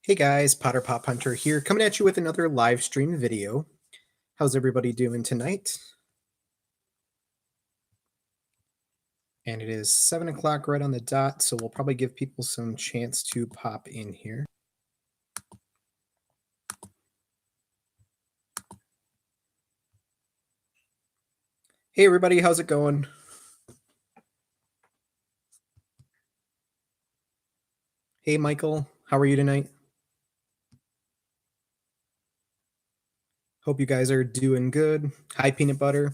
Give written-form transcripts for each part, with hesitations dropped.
Hey guys, Potter Pop Hunter here, coming at you with another live stream video. How's everybody doing tonight? And it is 7 o'clock right on the dot, so we'll probably give people some chance to pop in here. Hey everybody, how's it going? Hey Michael, how are you tonight? Hope you guys are doing good. Hi Peanut Butter.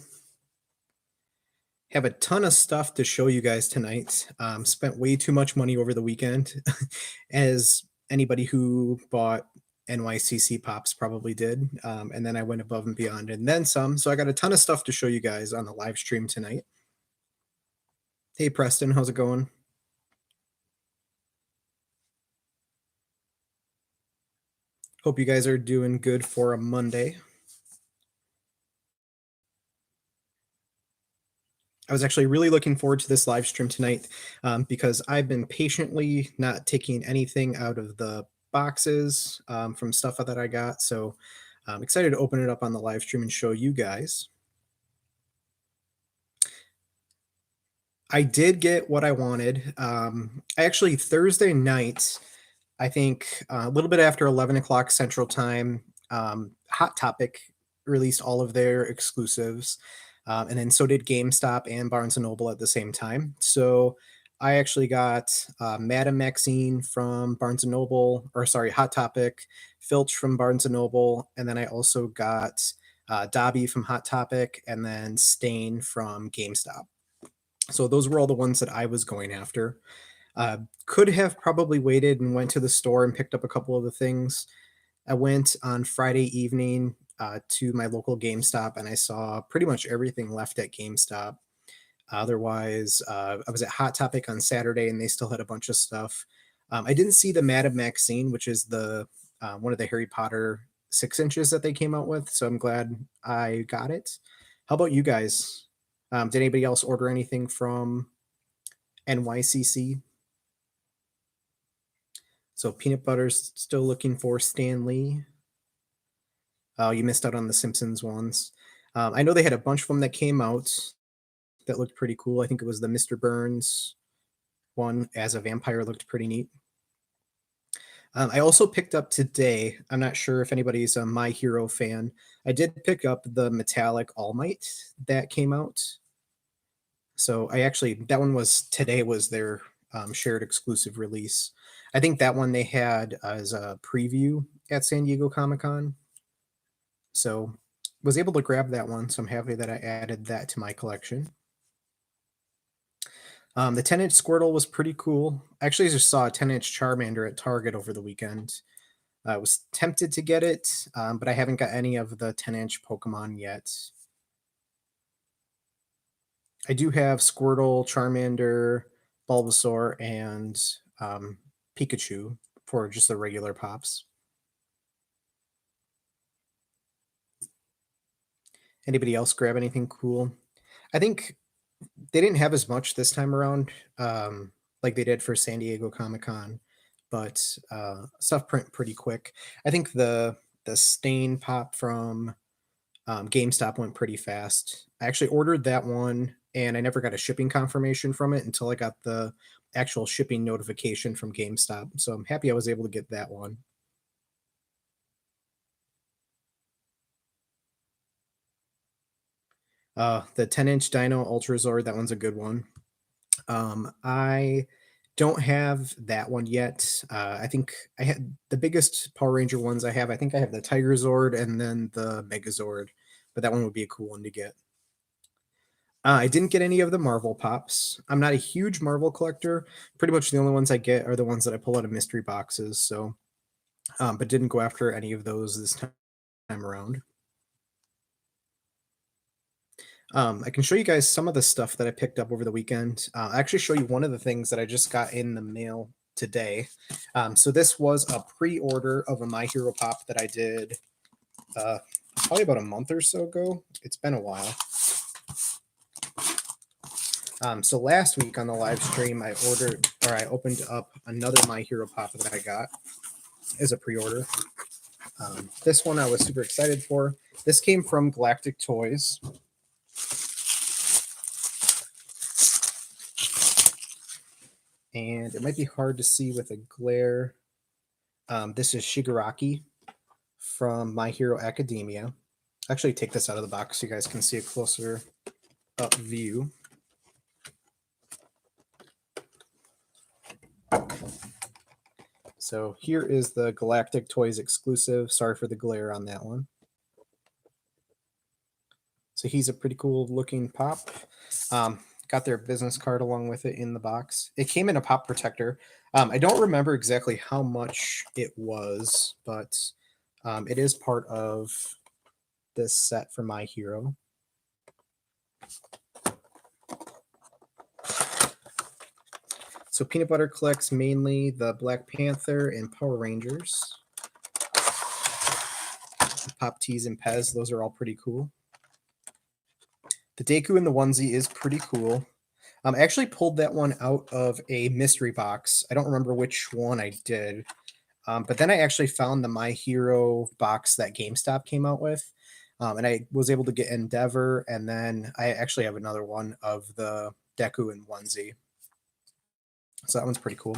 Have a ton of stuff to show you guys tonight. Spent way too much money over the weekend, as anybody who bought NYCC Pops probably did. And then I went above and beyond and then some. So I got a ton of stuff to show you guys on the live stream tonight. Hey Preston, how's it going? Hope you guys are doing good for a Monday. I was actually really looking forward to this live stream tonight because I've been patiently not taking anything out of the boxes from stuff that I got. So I'm excited to open it up on the live stream and show you guys. I did get what I wanted. Actually, Thursday night, I think a little bit after 11 o'clock Central Time, Hot Topic released all of their exclusives. And then so did GameStop and Barnes & Noble at the same time. So I actually got Madame Maxine from Barnes & Noble, or sorry, Hot Topic, Filch from Barnes & Noble, and then I also got Dobby from Hot Topic, and then Stain from GameStop. So those were all the ones that I was going after. Could have probably waited and went to the store and picked up a couple of the things. I went on Friday evening to my local GameStop and I saw pretty much everything left at GameStop. Otherwise, I was at Hot Topic on Saturday and they still had a bunch of stuff. I didn't see the Madame Maxine, which is the one of the Harry Potter 6-inches that they came out with. So I'm glad I got it. How about you guys? Did anybody else order anything from NYCC? So Peanut Butter's still looking for Stan Lee. Oh, you missed out on the Simpsons ones. I know they had a bunch of them that came out that looked pretty cool. I think it was the Mr. Burns one as a vampire looked pretty neat. I also picked up today, I'm not sure if anybody's a My Hero fan, I did pick up the metallic All Might that came out. So that one was, today was their shared exclusive release. I think that one they had as a preview at San Diego Comic-Con. So was able to grab that one. So I'm happy that I added that to my collection. The 10-inch Squirtle was pretty cool. Actually, I just saw a 10-inch Charmander at Target over the weekend. I was tempted to get it, but I haven't got any of the 10-inch Pokemon yet. I do have Squirtle, Charmander, Bulbasaur, and Pikachu for just the regular Pops. Anybody else grab anything cool? I think they didn't have as much this time around, like they did for San Diego Comic-Con, but stuff print pretty quick. I think the Stain Pop from GameStop went pretty fast. I actually ordered that one, and I never got a shipping confirmation from it until I got the actual shipping notification from GameStop. So I'm happy I was able to get that one. The 10-inch Dino Ultrazord, that one's a good one. I don't have that one yet. I think I had the biggest Power Ranger ones I have. I think I have the Tiger Zord and then the Megazord, but that one would be a cool one to get. I didn't get any of the Marvel Pops. I'm not a huge Marvel collector. Pretty much the only ones I get are the ones that I pull out of mystery boxes. So, but didn't go after any of those this time around. I can show you guys some of the stuff that I picked up over the weekend. I'll actually show you one of the things that I just got in the mail today. So this was a pre-order of a My Hero Pop that I did probably about a month or so ago. It's been a while. So last week on the live stream, I opened up another My Hero Pop that I got. as a pre-order. This one I was super excited for. This came from Galactic Toys. And it might be hard to see with a glare. This is Shigaraki from My Hero Academia. Actually, take this out of the box so you guys can see a closer up view. So here is the Galactic Toys exclusive. Sorry for the glare on that one. So he's a pretty cool looking pop. Got their business card along with it in the box. It came in a pop protector. I don't remember exactly how much it was, but it is part of this set for My Hero. So Peanut Butter collects mainly the Black Panther and Power Rangers. The Pop Tees and Pez, those are all pretty cool. The Deku in the onesie is pretty cool. I actually pulled that one out of a mystery box. I don't remember which one I did. But then I actually found the My Hero box that GameStop came out with. And I was able to get Endeavor. And then I actually have another one of the Deku and onesie. So that one's pretty cool.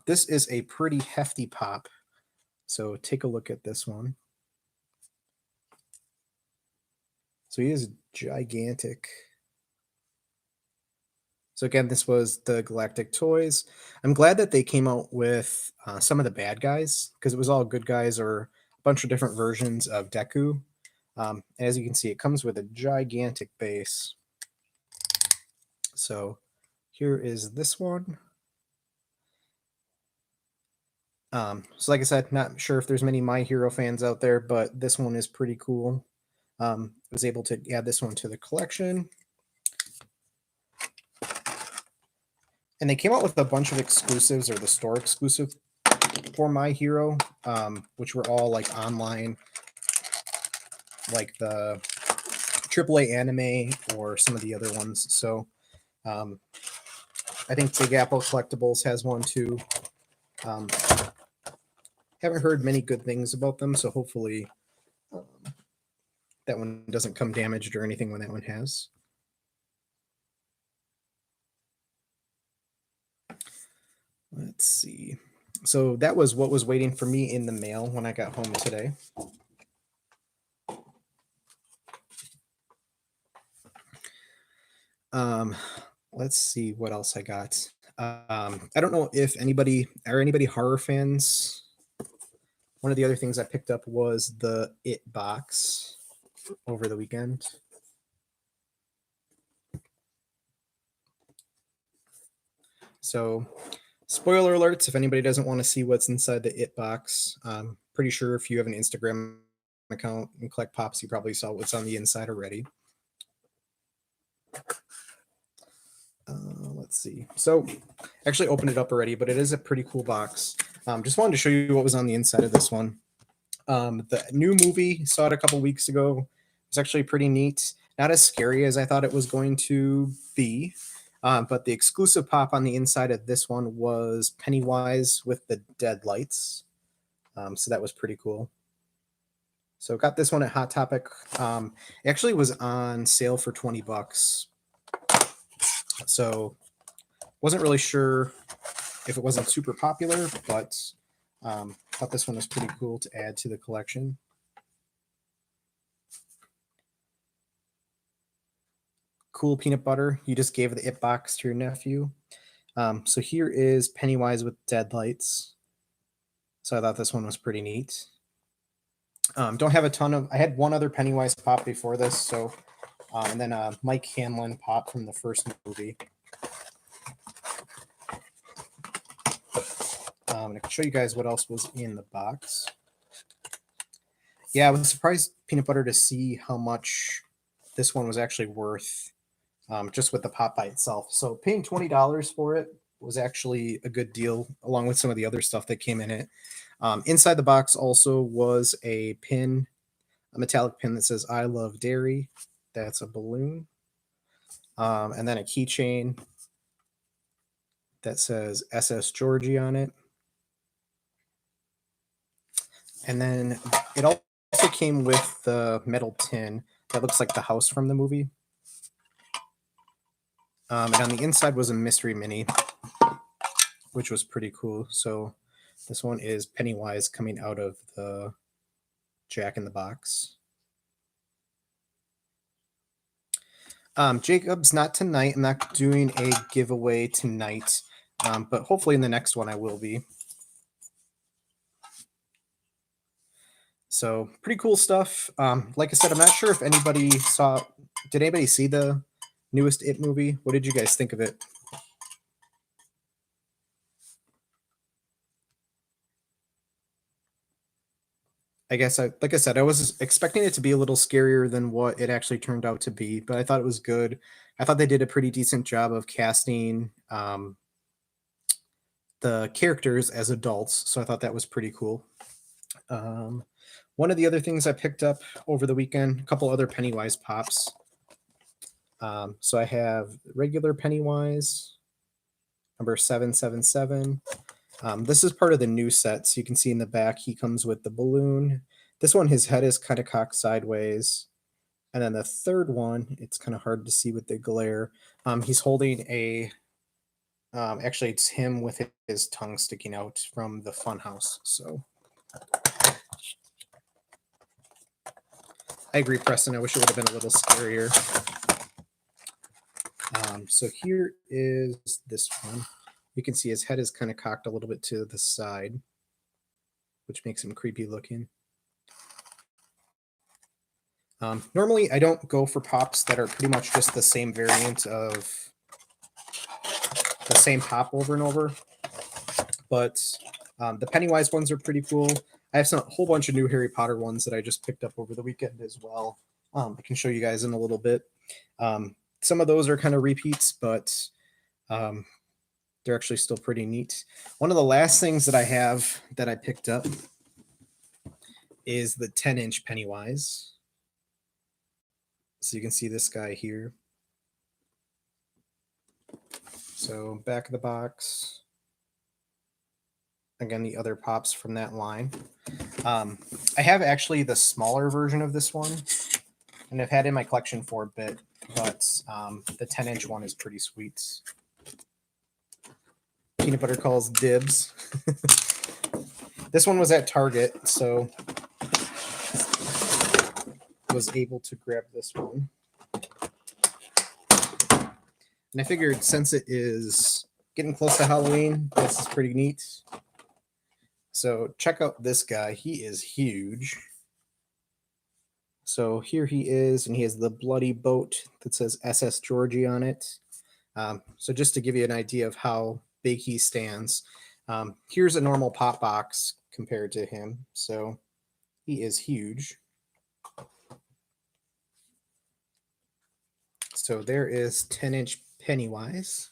This is a pretty hefty pop. So take a look at this one. So he is gigantic. So again, this was the Galactic Toys. I'm glad that they came out with some of the bad guys, because it was all good guys or a bunch of different versions of Deku. As you can see, it comes with a gigantic base. So here is this one. So like I said, not sure if there's many My Hero fans out there, but this one is pretty cool. I was able to add this one to the collection. And they came out with a bunch of exclusives, or the store exclusive for My Hero, which were all like online, like the AAA anime or some of the other ones. So I think Big Apple Collectibles has one too. Haven't heard many good things about them, so hopefully that one doesn't come damaged or anything when that one has. Let's see. So that was what was waiting for me in the mail when I got home today. Let's see what else I got. I don't know if anybody horror fans. One of the other things I picked up was the It box over the weekend. So, spoiler alerts, if anybody doesn't want to see what's inside the It box, I'm pretty sure if you have an Instagram account and collect pops, you probably saw what's on the inside already. Let's see. So, actually opened it up already, but it is a pretty cool box. Just wanted to show you what was on the inside of this one. The new movie, saw it a couple weeks ago. It's actually pretty neat. Not as scary as I thought it was going to be. But the exclusive pop on the inside of this one was Pennywise with the dead lights. So that was pretty cool. So got this one at Hot Topic. It actually was on sale for $20. So wasn't really sure if it wasn't super popular, but thought this one was pretty cool to add to the collection. Cool peanut butter. You just gave the It box to your nephew. So here is Pennywise with dead lights. So I thought this one was pretty neat. Don't have a ton of. I had one other Pennywise pop before this, so and then Mike Hanlon pop from the first movie. I can show you guys what else was in the box. Yeah, I was surprised, peanut butter, to see how much this one was actually worth, just with the pop by itself. So paying $20 for it was actually a good deal, along with some of the other stuff that came in it. Inside the box also was a pin, a metallic pin that says "I love dairy." That's a balloon. And then a keychain that says SS Georgie on it. And then it also came with the metal tin that looks like the house from the movie. And on the inside was a mystery mini, which was pretty cool. So this one is Pennywise coming out of the Jack in the Box. Jacob's not tonight. I'm not doing a giveaway tonight, but hopefully in the next one I will be. So pretty cool stuff. Like I said, I'm not sure if anybody saw. Did anybody see the newest It movie? What did you guys think of it? I guess like I said, I was expecting it to be a little scarier than what it actually turned out to be, but I thought it was good. I thought they did a pretty decent job of casting the characters as adults, so I thought that was pretty cool. One of the other things I picked up over the weekend, a couple other Pennywise pops. So I have regular Pennywise, number 777. This is part of the new set. So you can see in the back, he comes with the balloon. This one, his head is kind of cocked sideways. And then the third one, it's kind of hard to see with the glare. He's holding a, actually it's him with his tongue sticking out from the funhouse. So I agree, Preston. I wish it would have been a little scarier. So here is this one. You can see his head is kind of cocked a little bit to the side, which makes him creepy looking. Normally, I don't go for pops that are pretty much just the same variant of the same pop over and over. But the Pennywise ones are pretty cool. I have a whole bunch of new Harry Potter ones that I just picked up over the weekend as well. I can show you guys in a little bit. Some of those are kind of repeats, but they're actually still pretty neat. One of the last things that I have that I picked up is the 10-inch Pennywise. So you can see this guy here. So back of the box. Again, the other pops from that line. I have actually the smaller version of this one, and I've had it in my collection for a bit, but the 10-inch one is pretty sweet. Peanut Butter calls dibs. This one was at Target, so was able to grab this one. And I figured since it is getting close to Halloween, this is pretty neat. So check out this guy. He is huge. So here he is, and he has the bloody boat that says SS Georgie on it. So just to give you an idea of how big he stands, here's a normal pop box compared to him. So he is huge. So there is 10-inch Pennywise.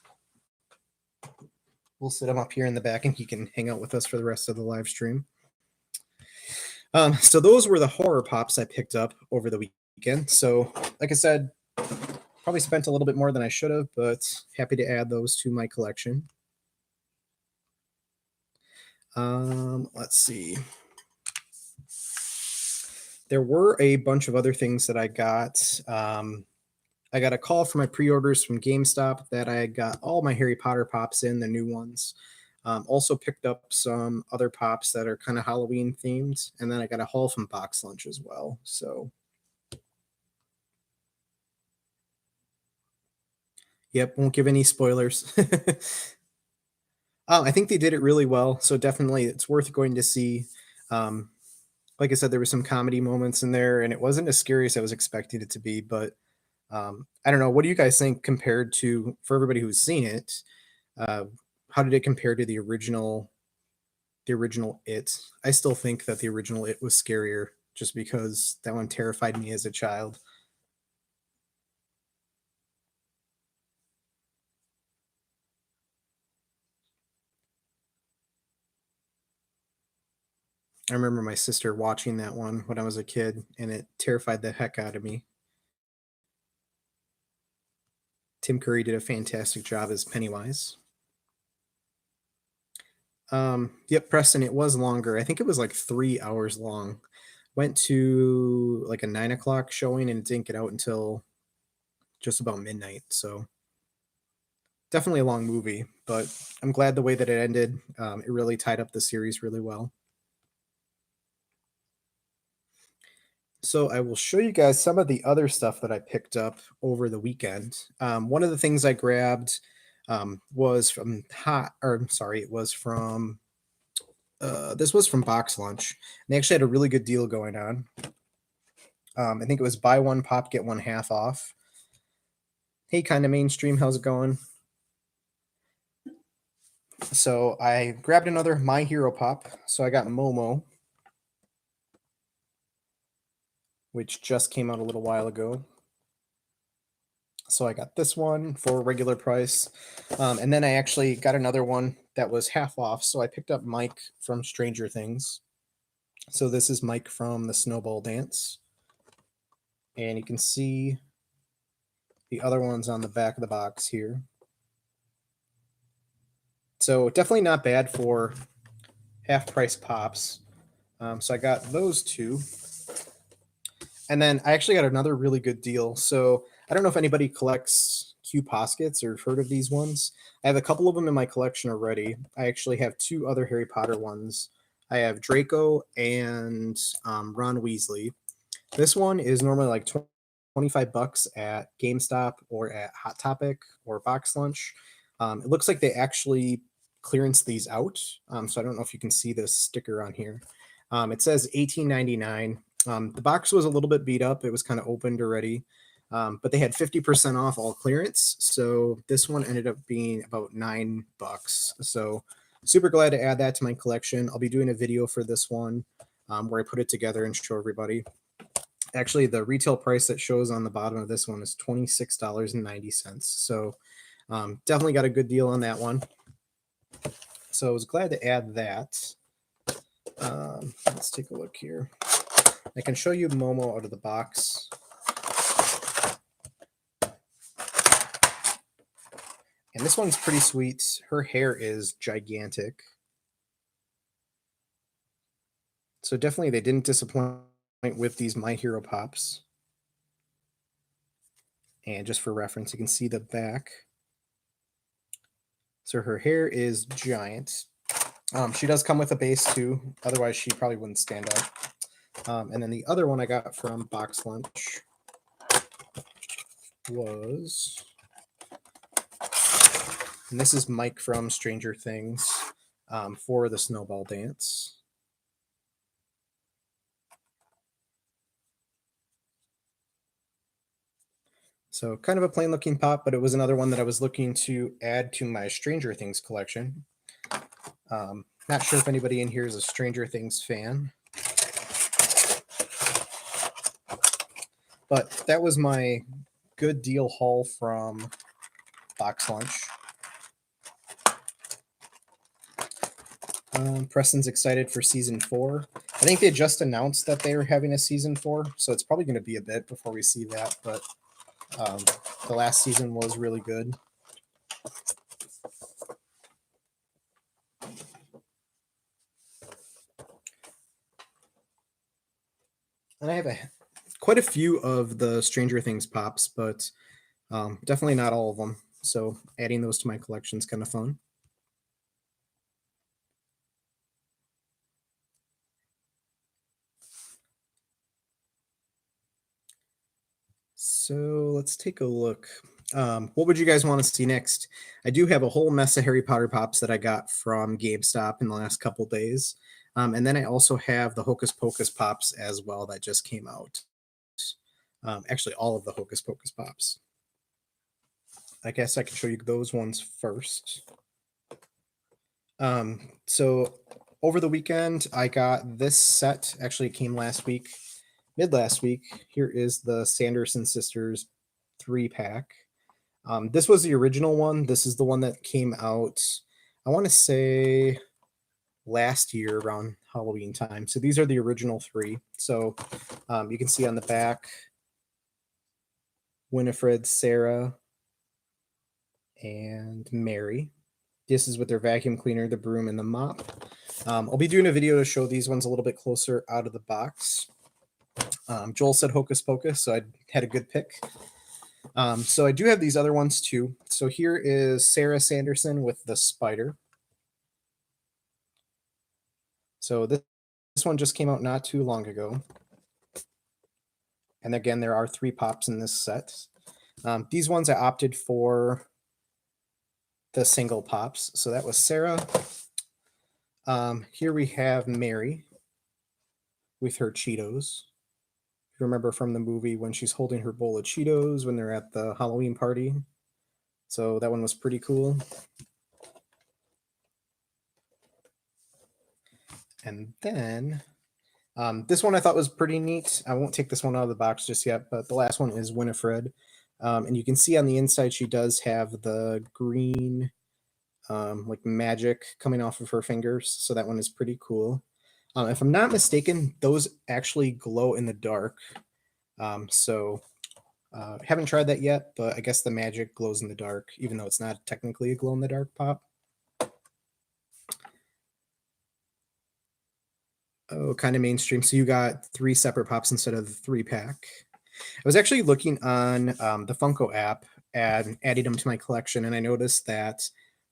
We'll sit him up here in the back and he can hang out with us for the rest of the live stream. So those were the horror pops I picked up over the weekend. So like I said, probably spent a little bit more than I should have, but happy to add those to my collection. Let's see. There were a bunch of other things that I got. I got a call for my pre-orders from GameStop that I got all my Harry Potter pops in, the new ones. Also picked up some other pops that are kind of Halloween themed. And then I got a haul from Box Lunch as well. So, yep, won't give any spoilers. I think they did it really well. So definitely it's worth going to see. Like I said, there were some comedy moments in there, and it wasn't as scary as I was expecting it to be. But I don't know. What do you guys think compared to, for everybody who's seen it, how did it compare to the original It? I still think that the original It was scarier just because that one terrified me as a child. I remember my sister watching that one when I was a kid, and it terrified the heck out of me. Tim Curry did a fantastic job as Pennywise. Yep, Preston, it was longer. I think it was like 3 hours long. Went to like a 9 o'clock showing and it didn't get out until just about midnight. So definitely a long movie, but I'm glad the way that it ended. It really tied up the series really well. So I will show you guys some of the other stuff that I picked up over the weekend. One of the things I grabbed was from it was from this was from Box Lunch. And they actually had a really good deal going on. I think it was buy one pop get one half off. Hey, kind of mainstream, how's it going? So I grabbed another My Hero Pop. So I got Momo, which just came out a little while ago. So I got this one for regular price. And then I actually got another one that was half off. So I picked up Mike from Stranger Things. So this is Mike from the Snowball Dance. And you can see the other ones on the back of the box here. So definitely not bad for half price pops. So I got those two. And then I actually got another really good deal. So I don't know if anybody collects Q Poskets or heard of these ones. I have a couple of them in my collection already. I actually have two other Harry Potter ones. I have Draco and Ron Weasley. This one is normally like 25 bucks at GameStop or at Hot Topic or Box Lunch. It looks like they actually clearance these out. So I don't know if you can see this sticker on here. It says $18.99. The box was a little bit beat up. It was kind of opened already, but they had 50% off all clearance. So this one ended up being about $9. So super glad to add that to my collection. I'll be doing a video for this one where I put it together and show everybody. Actually, the retail price that shows on the bottom of this one is $26.90. So definitely got a good deal on that one. So I was glad to add that. Let's take a look here. I can show you Momo out of the box. And this one's pretty sweet. Her hair is gigantic. So definitely they didn't disappoint with these My Hero Pops. And just for reference, you can see the back. So her hair is giant. She does come with a base too. Otherwise, she probably wouldn't stand up. And then the other one I got from Box Lunch was, and this is Mike from Stranger Things for the Snowball Dance. So kind of a plain looking pop, but it was another one that I was looking to add to my Stranger Things collection. Not sure if anybody in here is a Stranger Things fan. But that was my good deal haul from Box Lunch. Preston's excited for season 4. I think they just announced that they were having a season 4, so it's probably going to be a bit before we see that. But the last season was really good. And I have quite a few of the Stranger Things pops, but definitely not all of them. So adding those to my collection is kind of fun. So let's take a look. What would you guys want to see next? I do have a whole mess of Harry Potter pops that I got from GameStop in the last couple days. And then I also have the Hocus Pocus pops as well that just came out. Actually, all of the Hocus Pocus pops. I guess I can show you those ones first. So over the weekend, I got this set. Actually, it came last week, mid last week. Here is the Sanderson Sisters 3-pack. This was the original one. This is the one that came out, I want to say, last year around Halloween time. So these are the original 3. So you can see on the back, Winifred, Sarah, and Mary. This is with their vacuum cleaner, the broom, and the mop. I'll be doing a video to show these ones a little bit closer out of the box. Joel said Hocus Pocus, so I had a good pick. So I do have these other ones too. So here is Sarah Sanderson with the spider. So this one just came out not too long ago. And again, there are 3 pops in this set. These ones I opted for the single pops. So that was Sarah. Here we have Mary with her Cheetos. If you remember from the movie when she's holding her bowl of Cheetos when they're at the Halloween party. So that one was pretty cool. And then this one I thought was pretty neat. I won't take this one out of the box just yet, but the last one is Winifred. And you can see on the inside she does have the green like magic coming off of her fingers. So that one is pretty cool. If I'm not mistaken, those actually glow in the dark. Haven't tried that yet, but I guess the magic glows in the dark, even though it's not technically a glow in the dark pop. Oh, kind of mainstream. So you got 3 separate pops instead of the 3-pack. I was actually looking on the Funko app and adding them to my collection, and I noticed that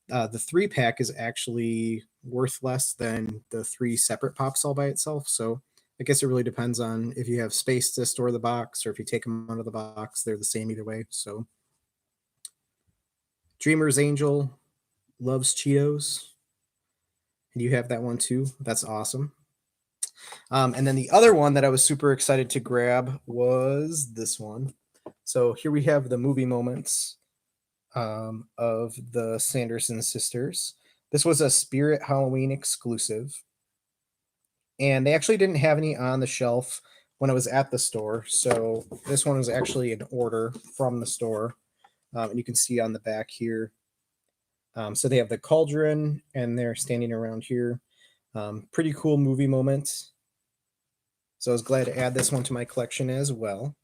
the 3-pack is actually worth less than the 3 separate pops all by itself. So I guess it really depends on if you have space to store the box or if you take them out of the box, they're the same either way. So Dreamer's Angel loves Cheetos. And you have that one too. That's awesome. And then the other one that I was super excited to grab was this one. So here we have the movie moments of the Sanderson Sisters. This was a Spirit Halloween exclusive. And they actually didn't have any on the shelf when I was at the store. So this one was actually an order from the store. And you can see on the back here. So they have the cauldron and they're standing around here. Pretty cool movie moment. So I was glad to add this one to my collection as well.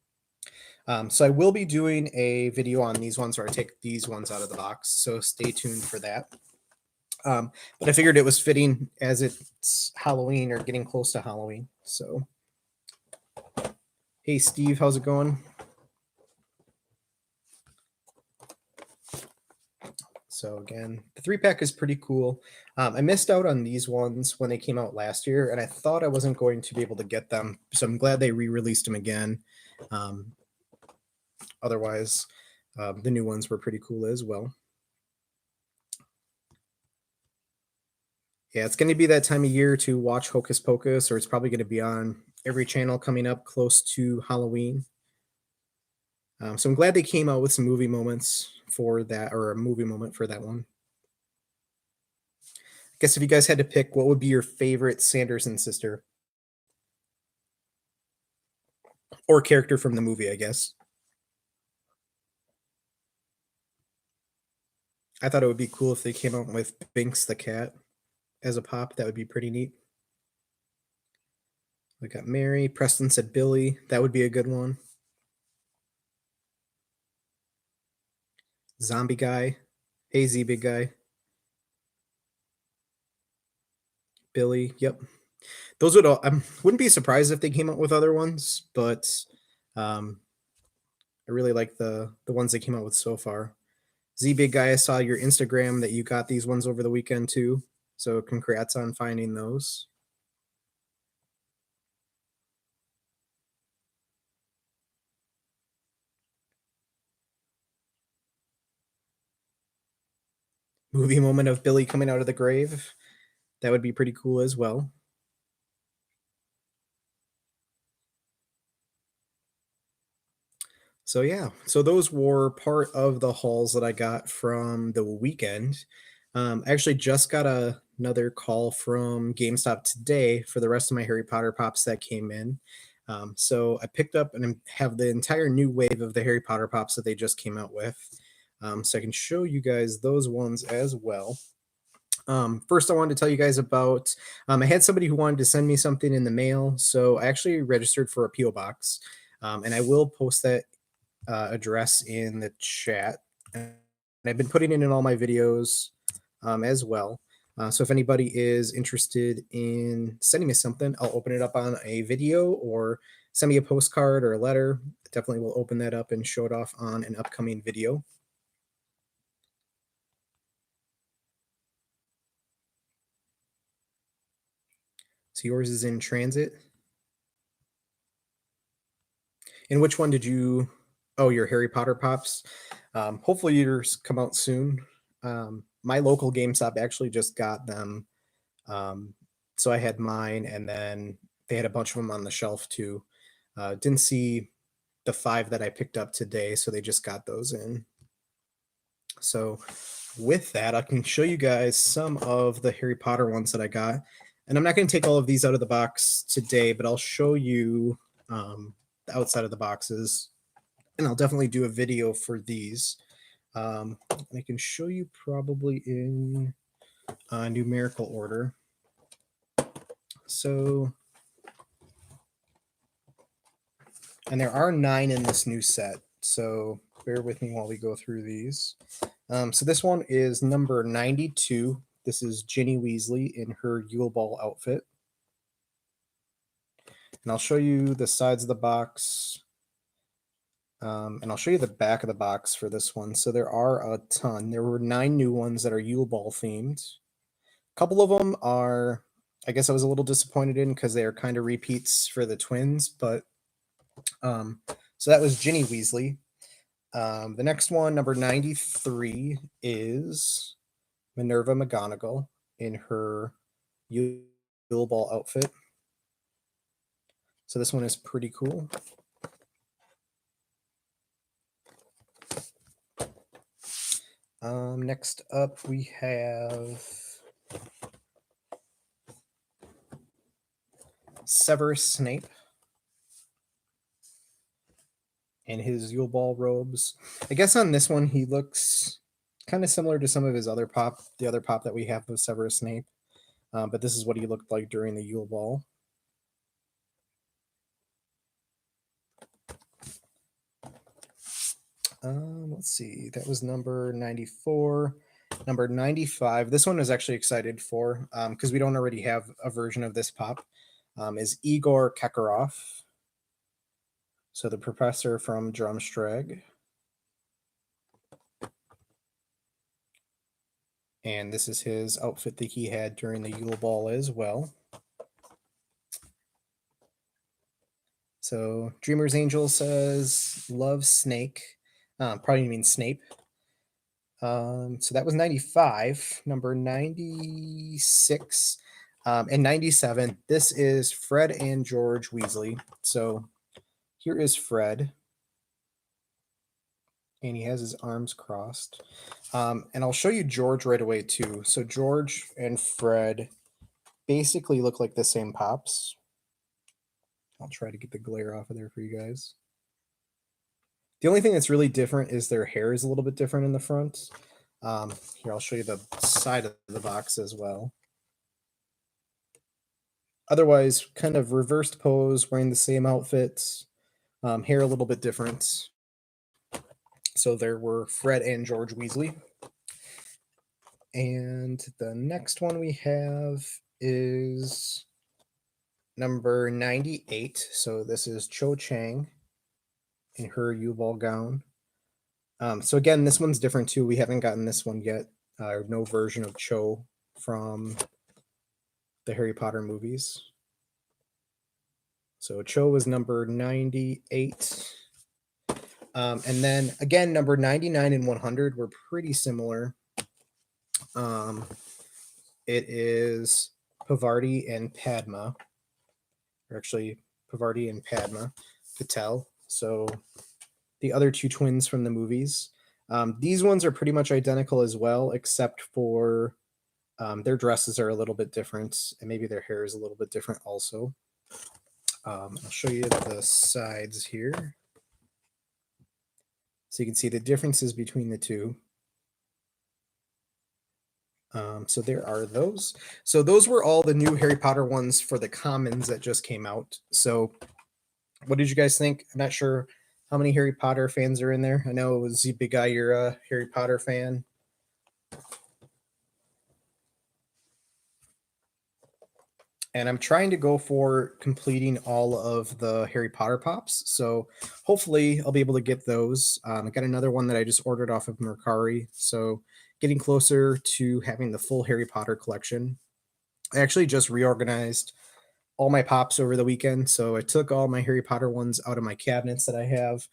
So I will be doing a video on these ones where I take these ones out of the box. So stay tuned for that. But I figured it was fitting as it's Halloween or getting close to Halloween. So, hey, Steve, how's it going? So again, the 3-pack is pretty cool. I missed out on these ones when they came out last year, and I thought I wasn't going to be able to get them. So I'm glad they re-released them again. Otherwise, the new ones were pretty cool as well. Yeah, it's going to be that time of year to watch Hocus Pocus, or it's probably going to be on every channel coming up close to Halloween. So I'm glad they came out with some movie moments for that, or a movie moment for that one. I guess if you guys had to pick, what would be your favorite Sanderson sister? Or character from the movie, I guess. I thought it would be cool if they came out with Binks the cat as a pop. That would be pretty neat. We got Mary. Preston said Billy. That would be a good one. Zombie guy. Hey, Z big guy. Billy. Yep. Those would all. I wouldn't be surprised if they came out with other ones, but I really like the ones they came out with so far. Z big guy, I saw your Instagram that you got these ones over the weekend too. So congrats on finding those. Movie moment of Billy coming out of the grave. That would be pretty cool as well. So yeah, so those were part of the hauls that I got from the weekend. I actually just got another call from GameStop today for the rest of my Harry Potter pops that came in. So I picked up and have the entire new wave of the Harry Potter pops that they just came out with. So I can show you guys those ones as well. First, I wanted to tell you guys about, I had somebody who wanted to send me something in the mail. So I actually registered for a P.O. box, and I will post that address in the chat. And I've been putting it in all my videos as well. So if anybody is interested in sending me something, I'll open it up on a video or send me a postcard or a letter. Definitely will open that up and show it off on an upcoming video. So yours is in transit. And which one did you? Oh, your Harry Potter Pops. Hopefully yours come out soon. My local GameStop actually just got them. So I had mine, and then they had a bunch of them on the shelf too. Didn't see the 5 that I picked up today, so they just got those in. So with that, I can show you guys some of the Harry Potter ones that I got. And I'm not going to take all of these out of the box today, but I'll show you the outside of the boxes. And I'll definitely do a video for these. I can show you probably in numerical order. So, and there are 9 in this new set. So bear with me while we go through these. So this one is number 92. This is Ginny Weasley in her Yule Ball outfit. And I'll show you the sides of the box. And I'll show you the back of the box for this one. So there are a ton. There were 9 new ones that are Yule Ball themed. A couple of them are, I guess I was a little disappointed in because they are kind of repeats for the twins. But so that was Ginny Weasley. The next one, number 93, is Minerva McGonagall in her Yule Ball outfit. So this one is pretty cool. Next up, we have Severus Snape in his Yule Ball robes. I guess on this one, he looks kind of similar to some of his other pop, the other pop that we have with Severus Snape. But this is what he looked like during the Yule Ball. Let's see, that was number 94. Number 95, this one I was actually excited for because we don't already have a version of this pop, is Igor Kakarov. So the professor from Drumstrag. And this is his outfit that he had during the Yule Ball as well. So Dreamer's Angel says, love Snake. Probably means Snape. So that was 95. Number 96 and 97. This is Fred and George Weasley. So here is Fred. And he has his arms crossed. And I'll show you George right away too. So George and Fred basically look like the same pops. I'll try to get the glare off of there for you guys. The only thing that's really different is their hair is a little bit different in the front. Here, I'll show you the side of the box as well. Otherwise, kind of reversed pose, wearing the same outfits, hair a little bit different. So there were Fred and George Weasley. And the next one we have is number 98. So this is Cho Chang in her Yule Ball gown. So again, this one's different too. We haven't gotten this one yet. No version of Cho from the Harry Potter movies. So Cho was number 98. And then again, number 99 and 100 were pretty similar. It is Pavarti and Padma. Or actually, Pavarti and Padma Patel. So the other 2 twins from the movies. These ones are pretty much identical as well, except for their dresses are a little bit different, and maybe their hair is a little bit different also. I'll show you the sides here. So you can see the differences between the 2. So there are those. So those were all the new Harry Potter ones for the commons that just came out. So what did you guys think? I'm not sure how many Harry Potter fans are in there. I know, Z Big Guy, you're a Harry Potter fan. and I'm trying to go for completing all of the Harry Potter pops. So hopefully I'll be able to get those. I got another one that I just ordered off of Mercari. So getting closer to having the full Harry Potter collection. I actually just reorganized all my pops over the weekend. So I took all my Harry Potter ones out of my cabinets that I have,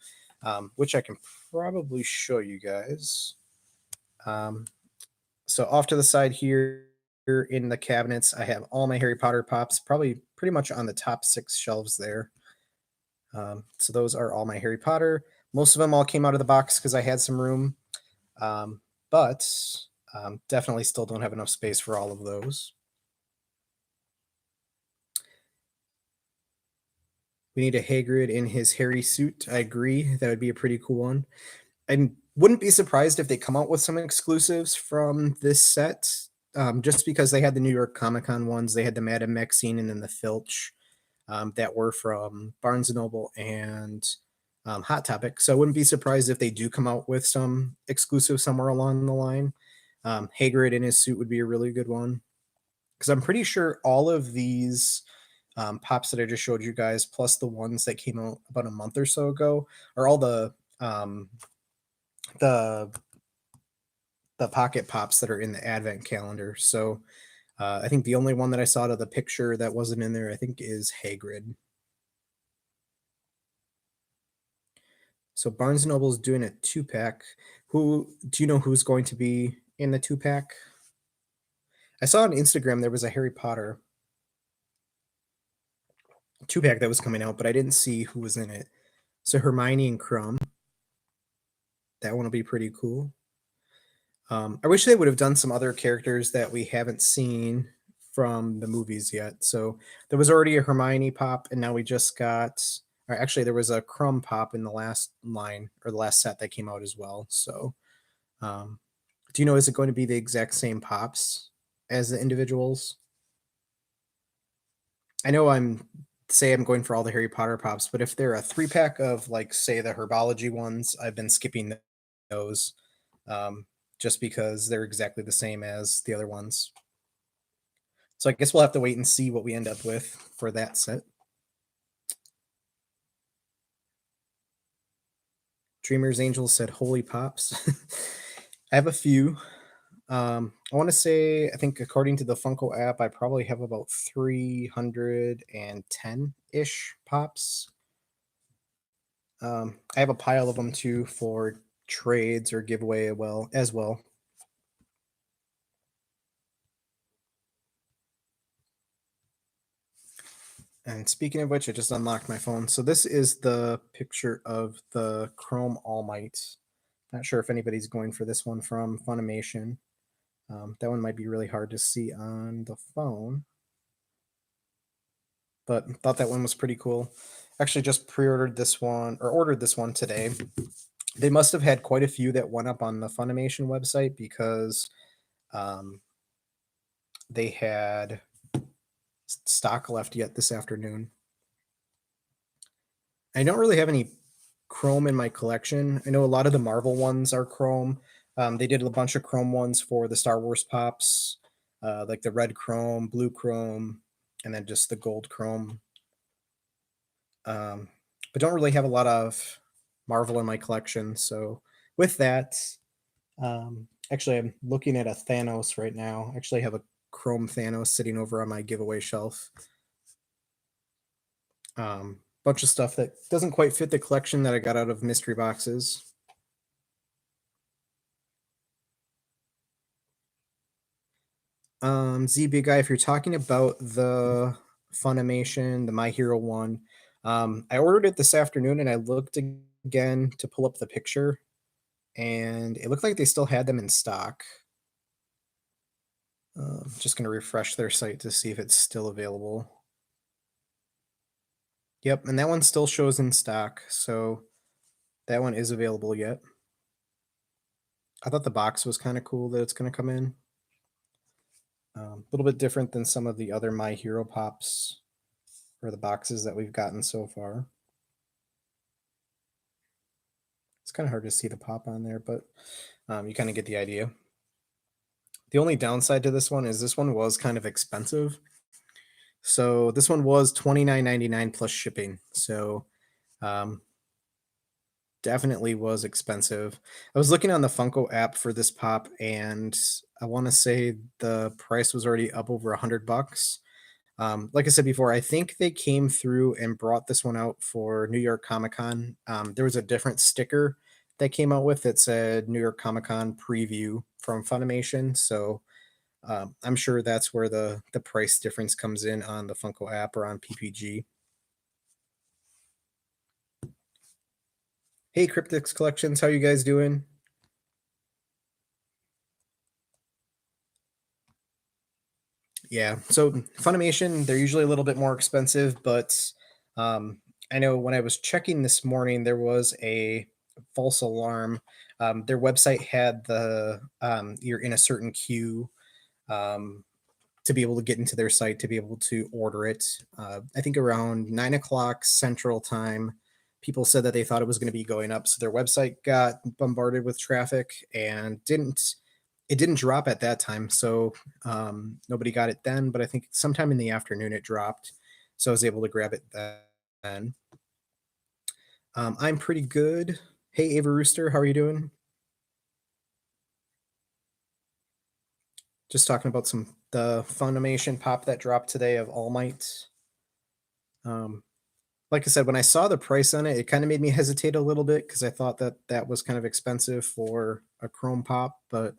which I can probably show you guys. Um, so off to the side here in the cabinets, I have all my Harry Potter pops, probably pretty much on the top 6 shelves there. So those are all my Harry Potter. Most of them all came out of the box because I had some room, um, but definitely still don't have enough space for all of those. We need a Hagrid in his Harry suit. I agree. That would be a pretty cool one. I wouldn't be surprised if they come out with some exclusives from this set, just because they had the New York Comic Con ones. They had the Madame Maxine and then the Filch that were from Barnes and Noble and Hot Topic. So I wouldn't be surprised if they do come out with some exclusive somewhere along the line. Hagrid in his suit would be a really good one because I'm pretty sure all of these pops that I just showed you guys, plus the ones that came out about a month or so ago, are all the the pocket pops that are in the advent calendar. So I think the only one that I saw to the picture that wasn't in there, I think, is Hagrid. So Barnes and Noble is doing a 2-pack. Who do you know who's going to be in the 2-pack? I saw on Instagram there was a Harry Potter 2-pack that was coming out, but I didn't see who was in it. So Hermione and Crumb. That one will be pretty cool. I wish they would have done some other characters that we haven't seen from the movies yet. So there was already a Hermione pop, and now we just got, or actually, there was a Crumb pop in the last line or the last set that came out as well. So, um, do you know, is it going to be the exact same pops as the individuals? I know I'm going for all the Harry Potter pops, but if they're a 3-pack of, like, say, the herbology ones, I've been skipping those. Just because they're exactly the same as the other ones. So I guess we'll have to wait and see what we end up with for that set. Dreamers Angels said Holy Pops. I have a few. I want to say, I think according to the Funko app, I probably have about 310-ish pops. I have a pile of them too for trades or giveaway as well. And speaking of which, I just unlocked my phone. So this is the picture of the Chrome All Might. Not sure if anybody's going for this one from Funimation. That one might be really hard to see on the phone. But thought that one was pretty cool. Actually just pre-ordered this one, or ordered this one today. They must have had quite a few that went up on the Funimation website because they had stock left yet this afternoon. I don't really have any Chrome in my collection. I know a lot of the Marvel ones are Chrome. They did a bunch of Chrome ones for the Star Wars pops, like the red Chrome, blue Chrome, and then just the gold Chrome. But don't really have a lot of Marvel in my collection. So with that, actually, I'm looking at a Thanos right now. I actually have a Chrome Thanos sitting over on my giveaway shelf. Bunch of stuff that doesn't quite fit the collection that I got out of mystery boxes. Z Big Guy, if you're talking about the Funimation, the My Hero one, I ordered it this afternoon and I looked again to pull up the picture, and it looked like they still had them in stock. Just going to refresh their site to see if it's still available. Yep, and that one still shows in stock, so that one is available yet. I thought the box was kind of cool that it's going to come in. A little bit different than some of the other My Hero Pops or the boxes that we've gotten so far. It's kind of hard to see the pop on there, but you kind of get the idea. The only downside to this one is this one was kind of expensive. So this one was $29.99 plus shipping. So um, definitely was expensive. I was looking on the Funko app for this pop, and I want to say the price was already up over $100. Like I said before, I think they came through and brought this one out for New York Comic Con. There was a different sticker that came out with that said New York Comic Con preview from Funimation. So I'm sure that's where the price difference comes in on the Funko app or on PPG. Hey, Cryptics Collections, how you guys doing? Yeah, so Funimation, they're usually a little bit more expensive, but um, I know when I was checking this morning, there was a false alarm. Their website had the you're in a certain queue um, to be able to get into their site to be able to order it. I think around 9 o'clock Central Time, people said that they thought it was going to be going up, so their website got bombarded with traffic and didn't drop at that time, so nobody got it then. But I think sometime in the afternoon it dropped, so I was able to grab it then. I'm pretty good. Hey, Ava Rooster, how are you doing? Just talking about some the Funimation pop that dropped today of All Might. Um, like I said, when I saw the price on it, it kind of made me hesitate a little bit because I thought that that was kind of expensive for a Chrome pop, but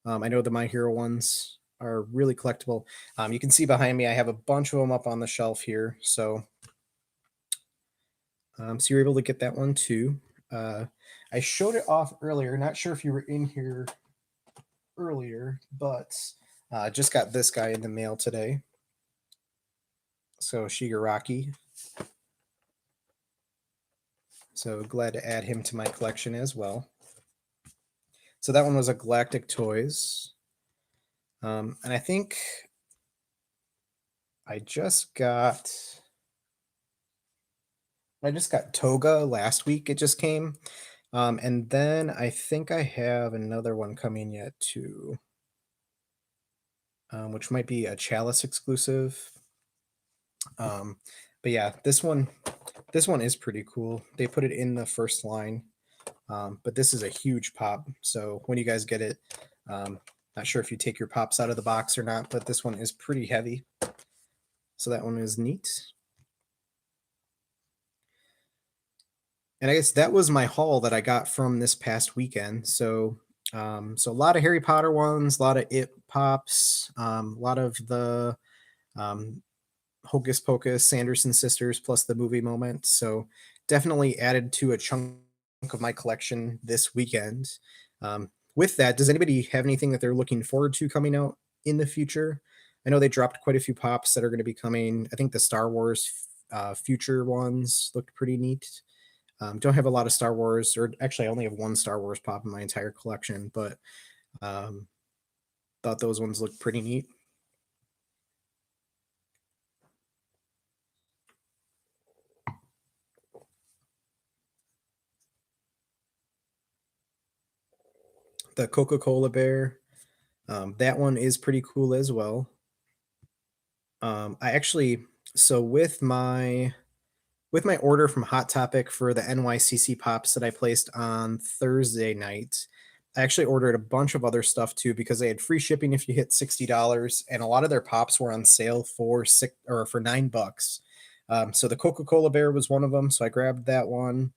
I know the My Hero ones are really collectible. You can see behind me, I have a bunch of them up on the shelf here. So you're able to get that one too. Uh, I showed it off earlier. Not sure if you were in here earlier, but just got this guy in the mail today. So Shigaraki. So glad to add him to my collection as well. So that one was a Galactic Toys. And I think I just got Toga last week. It just came. And then I think I have another one coming yet too, which might be a Chalice exclusive. But yeah, this one is pretty cool. They put it in the first line, but this is a huge pop. So when you guys get it, not sure if you take your pops out of the box or not, but this one is pretty heavy. So that one is neat. And I guess that was my haul that I got from this past weekend. So a lot of Harry Potter ones, a lot of It Pops, a lot of the um, Hocus Pocus, Sanderson Sisters, plus the movie moment. So definitely added to a chunk of my collection this weekend. With that, does anybody have anything that they're looking forward to coming out in the future? I know they dropped quite a few pops that are going to be coming. I think the Star Wars future ones looked pretty neat. Don't have a lot of Star Wars, or actually, I only have one Star Wars pop in my entire collection, but um, thought those ones looked pretty neat. The Coca Cola Bear, that one is pretty cool as well. I actually, so with my order from Hot Topic for the NYCC pops that I placed on Thursday night, I actually ordered a bunch of other stuff too because they had free shipping if you hit $60, and a lot of their pops were on sale for $9. So the Coca Cola Bear was one of them, so I grabbed that one.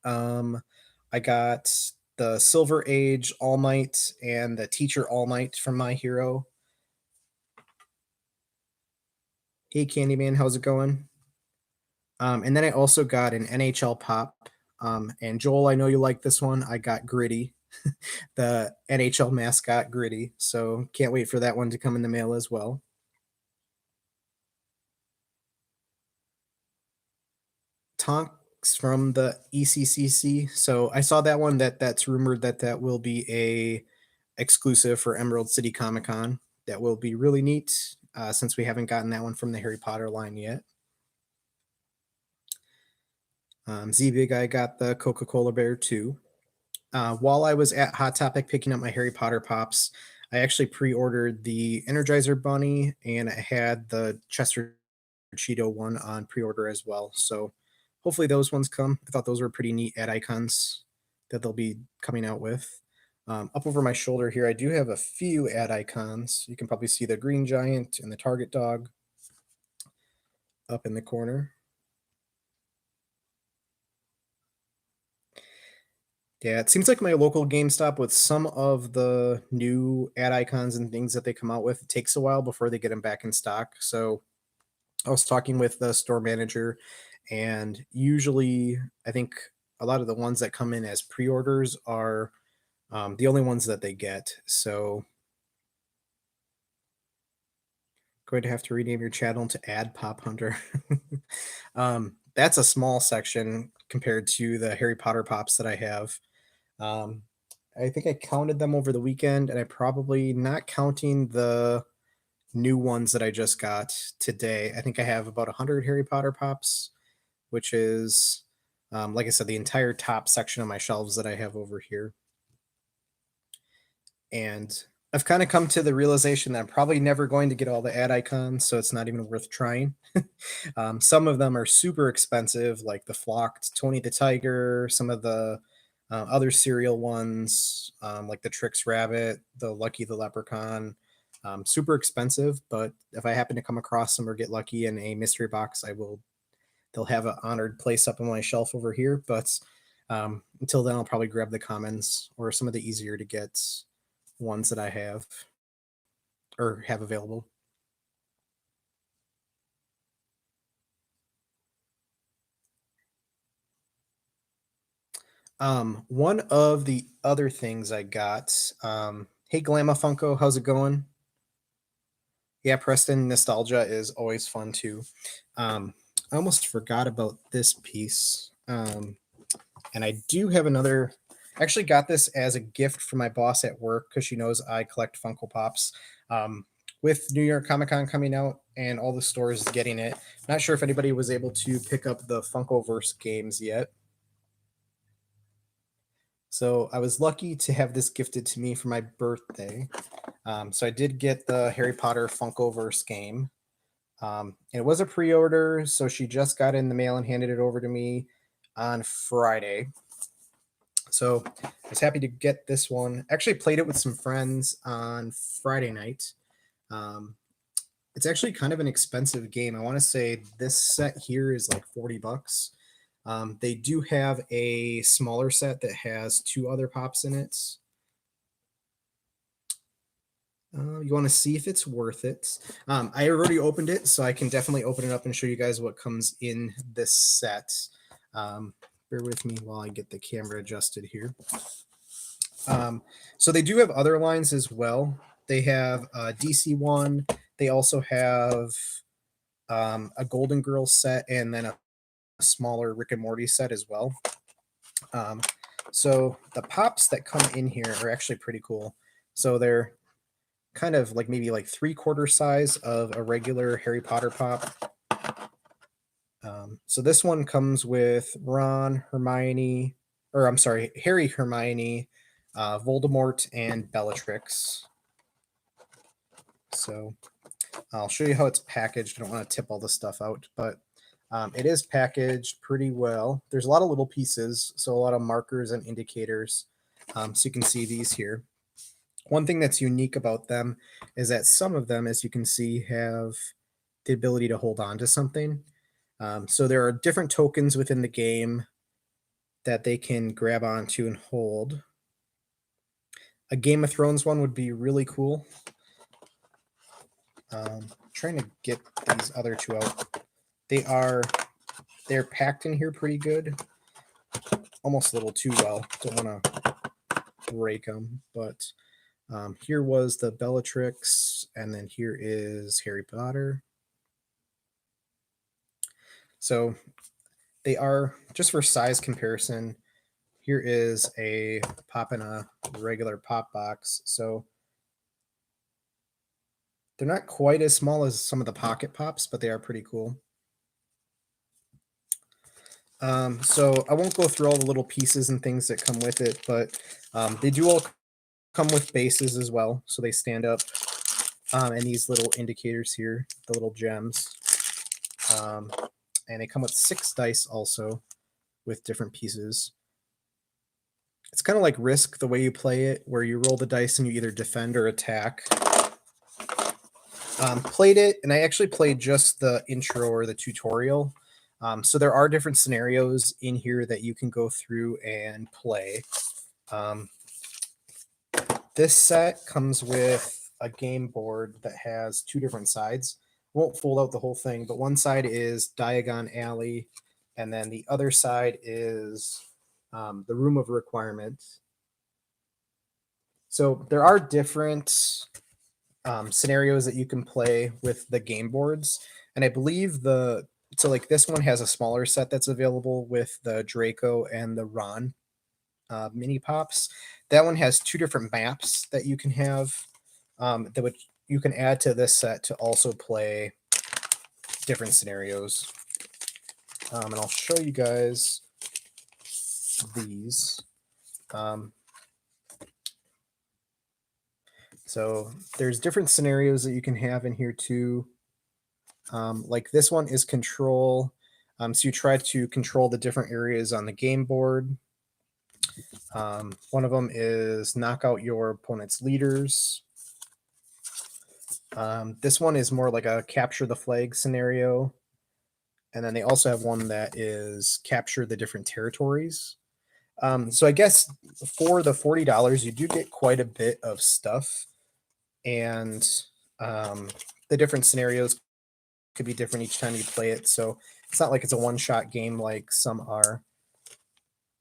I got the Silver Age All Might and the Teacher All Might from My Hero. Hey Candyman, how's it going? And then I also got an NHL pop. And Joel, I know you like this one. I got Gritty, the NHL mascot Gritty. So can't wait for that one to come in the mail as well. Tonks from the ECCC. So I saw that one that's rumored that will be a exclusive for Emerald City Comic Con. That will be really neat since we haven't gotten that one from the Harry Potter line yet. Z Big, I got the Coca Cola Bear too. While I was at Hot Topic picking up my Harry Potter pops, I actually pre-ordered the Energizer Bunny, and I had the Chester Cheeto one on pre-order as well. So hopefully those ones come. I thought those were pretty neat ad icons that they'll be coming out with. Up over my shoulder here, I do have a few ad icons. You can probably see the Green Giant and the Target Dog up in the corner. Yeah, it seems like my local GameStop, with some of the new ad icons and things that they come out with, it takes a while before they get them back in stock. So I was talking with the store manager, and usually I think a lot of the ones that come in as pre-orders are the only ones that they get. So going to have to rename your channel to Ad Pop Hunter. That's a small section compared to the Harry Potter pops that I have. Um, I think I counted them over the weekend, and I probably, not counting the new ones that I just got today, I think I have about 100 Harry Potter pops, which is, like I said, the entire top section of my shelves that I have over here. And I've kind of come to the realization that I'm probably never going to get all the ad icons, so it's not even worth trying. Some of them are super expensive, like the Flocked Tony the Tiger, some of the other cereal ones, like the Trix Rabbit, the Lucky the Leprechaun. Super expensive, but if I happen to come across them or get lucky in a mystery box, I will. They'll have an honored place up on my shelf over here. But until then, I'll probably grab the commons or some of the easier to get ones that I have or have available. One of the other things I got, hey Glamma Funko, how's it going? Yeah, Preston, nostalgia is always fun too. I almost forgot about this piece. And I do have another. I actually got this as a gift from my boss at work because she knows I collect Funko Pops. With New York Comic Con coming out and all the stores getting it, not sure if anybody was able to pick up the Funkoverse games yet. So I was lucky to have this gifted to me for my birthday. So I did get the Harry Potter Funkoverse game. And it was a pre-order, so she just got it in the mail and handed it over to me on Friday. So I was happy to get this one. Actually played it with some friends on Friday night. Um, it's actually kind of an expensive game. I want to say this set here is like 40 bucks. They do have a smaller set that has two other pops in it. You want to see if it's worth it. I already opened it, so I can definitely open it up and show you guys what comes in this set. Bear with me while I get the camera adjusted here. So they do have other lines as well. They have a DC one. They also have a Golden Girls set, and then a smaller Rick and Morty set as well. So the pops that come in here are actually pretty cool. So they're kind of like maybe like 3/4 size of a regular Harry Potter pop. So this one comes with Ron, Hermione, or I'm sorry, Harry, Hermione, Voldemort, and Bellatrix. So I'll show you how it's packaged. I don't want to tip all the stuff out, but it is packaged pretty well. There's a lot of little pieces, so a lot of markers and indicators. So you can see these here. One thing that's unique about them is that some of them, as you can see, have the ability to hold on to something. So there are different tokens within the game that they can grab onto and hold. A Game of Thrones one would be really cool. Trying to get these other two out. They're packed in here pretty good. Almost a little too well. Don't want to break them, but here was the Bellatrix, and then here is Harry Potter. So they are, just for size comparison, here is a pop in a regular pop box. So they're not quite as small as some of the pocket pops, but they are pretty cool. So I won't go through all the little pieces and things that come with it, but they do all come with bases as well, so they stand up. And these little indicators here, the little gems. And they come with 6 dice also with different pieces. It's kind of like Risk, the way you play it, where you roll the dice and you either defend or attack. Played it, and I actually played just the intro or the tutorial. So there are different scenarios in here that you can go through and play. This set comes with a game board that has 2 different sides. I won't fold out the whole thing, but one side is Diagon Alley, and then the other side is the Room of Requirement. So there are different scenarios that you can play with the game boards, and I believe so like this one has a smaller set that's available with the Draco and the Ron mini pops. That one has 2 different maps that you can have that you can add to this set to also play different scenarios. And I'll show you guys these. So there's different scenarios that you can have in here too. Like this one is control. So you try to control the different areas on the game board. One of them is knock out your opponent's leaders. This one is more like a capture the flag scenario. And then they also have one that is capture the different territories. So I guess for the $40, you do get quite a bit of stuff. And the different scenarios could be different each time you play it. So it's not like it's a one-shot game like some are.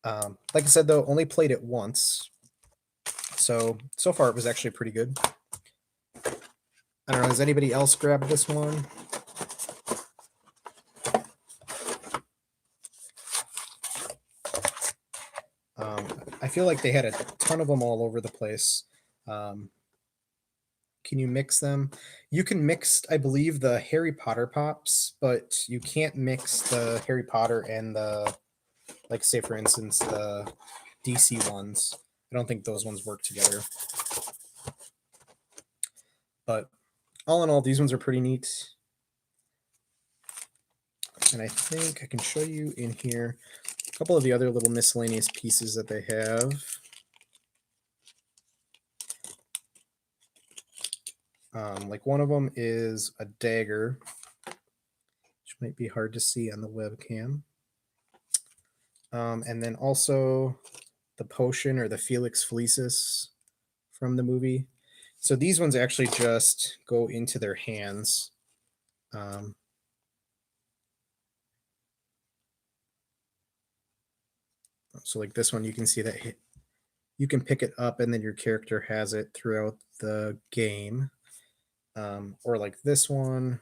Like I said, though, only played it once. So far it was actually pretty good. I don't know, has anybody else grabbed this one? I feel like they had a ton of them all over the place. Can you mix them? You can mix, I believe, the Harry Potter Pops, but you can't mix the Harry Potter and the, like, say, for instance, the DC ones. I don't think those ones work together. But all in all, these ones are pretty neat. And I think I can show you in here a couple of the other little miscellaneous pieces that they have. Like one of them is a dagger, which might be hard to see on the webcam. And then also the potion or the Felix Felicis from the movie. So these ones actually just go into their hands. So like this one, you can see that you can pick it up and then your character has it throughout the game. Or like this one,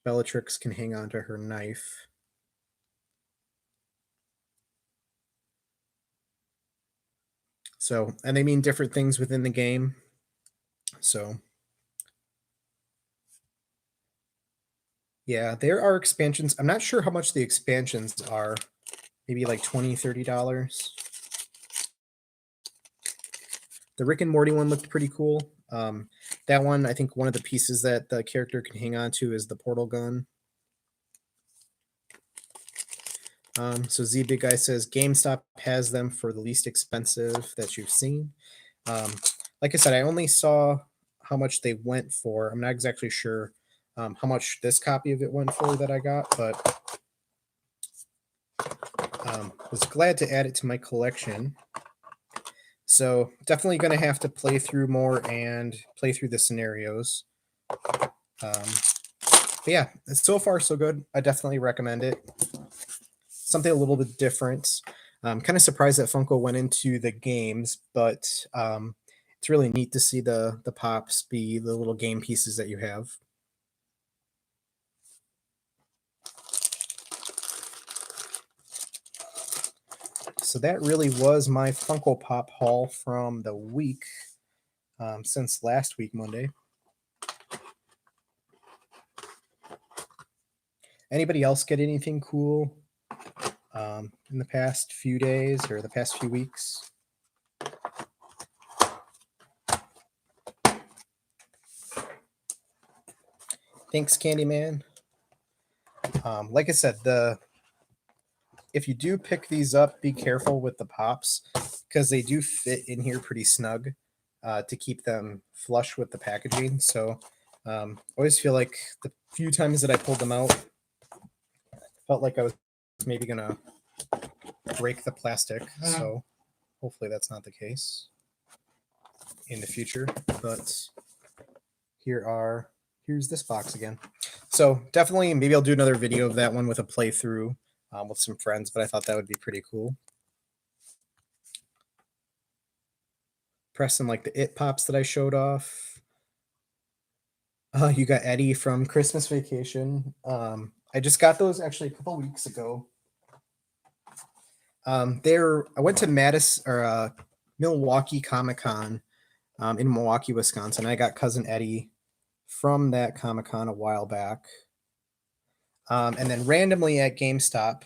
Bellatrix can hang on to her knife. So, and they mean different things within the game. So, yeah, there are expansions. I'm not sure how much the expansions are. Maybe like $20, $30. The Rick and Morty one looked pretty cool. That one, I think one of the pieces that the character can hang on to is the portal gun. So Z Big Guy says GameStop has them for the least expensive that you've seen. Like I said, I only saw how much they went for. I'm not exactly sure how much this copy of it went for that I got, but was glad to add it to my collection. So definitely going to have to play through more and play through the scenarios. But yeah, so far so good. I definitely recommend it. Something a little bit different. I'm kind of surprised that Funko went into the games, but it's really neat to see the pops be the little game pieces that you have. So that really was my Funko Pop haul from the week since last week, Monday. Anybody else get anything cool in the past few days or the past few weeks? Thanks, Candyman. Like I said, if you do pick these up, be careful with the pops because they do fit in here pretty snug to keep them flush with the packaging. So always feel like the few times that I pulled them out, felt like I was maybe gonna break the plastic. So hopefully that's not the case in the future. But here's this box again. So definitely, maybe I'll do another video of that one with a playthrough with some friends. But I thought that would be pretty cool. Pressing like the It Pops that I showed off. You got Eddie from Christmas Vacation. I just got those actually a couple weeks ago. I went to Milwaukee Comic Con in Milwaukee, Wisconsin. I got cousin Eddie from that Comic Con a while back. And then randomly at GameStop,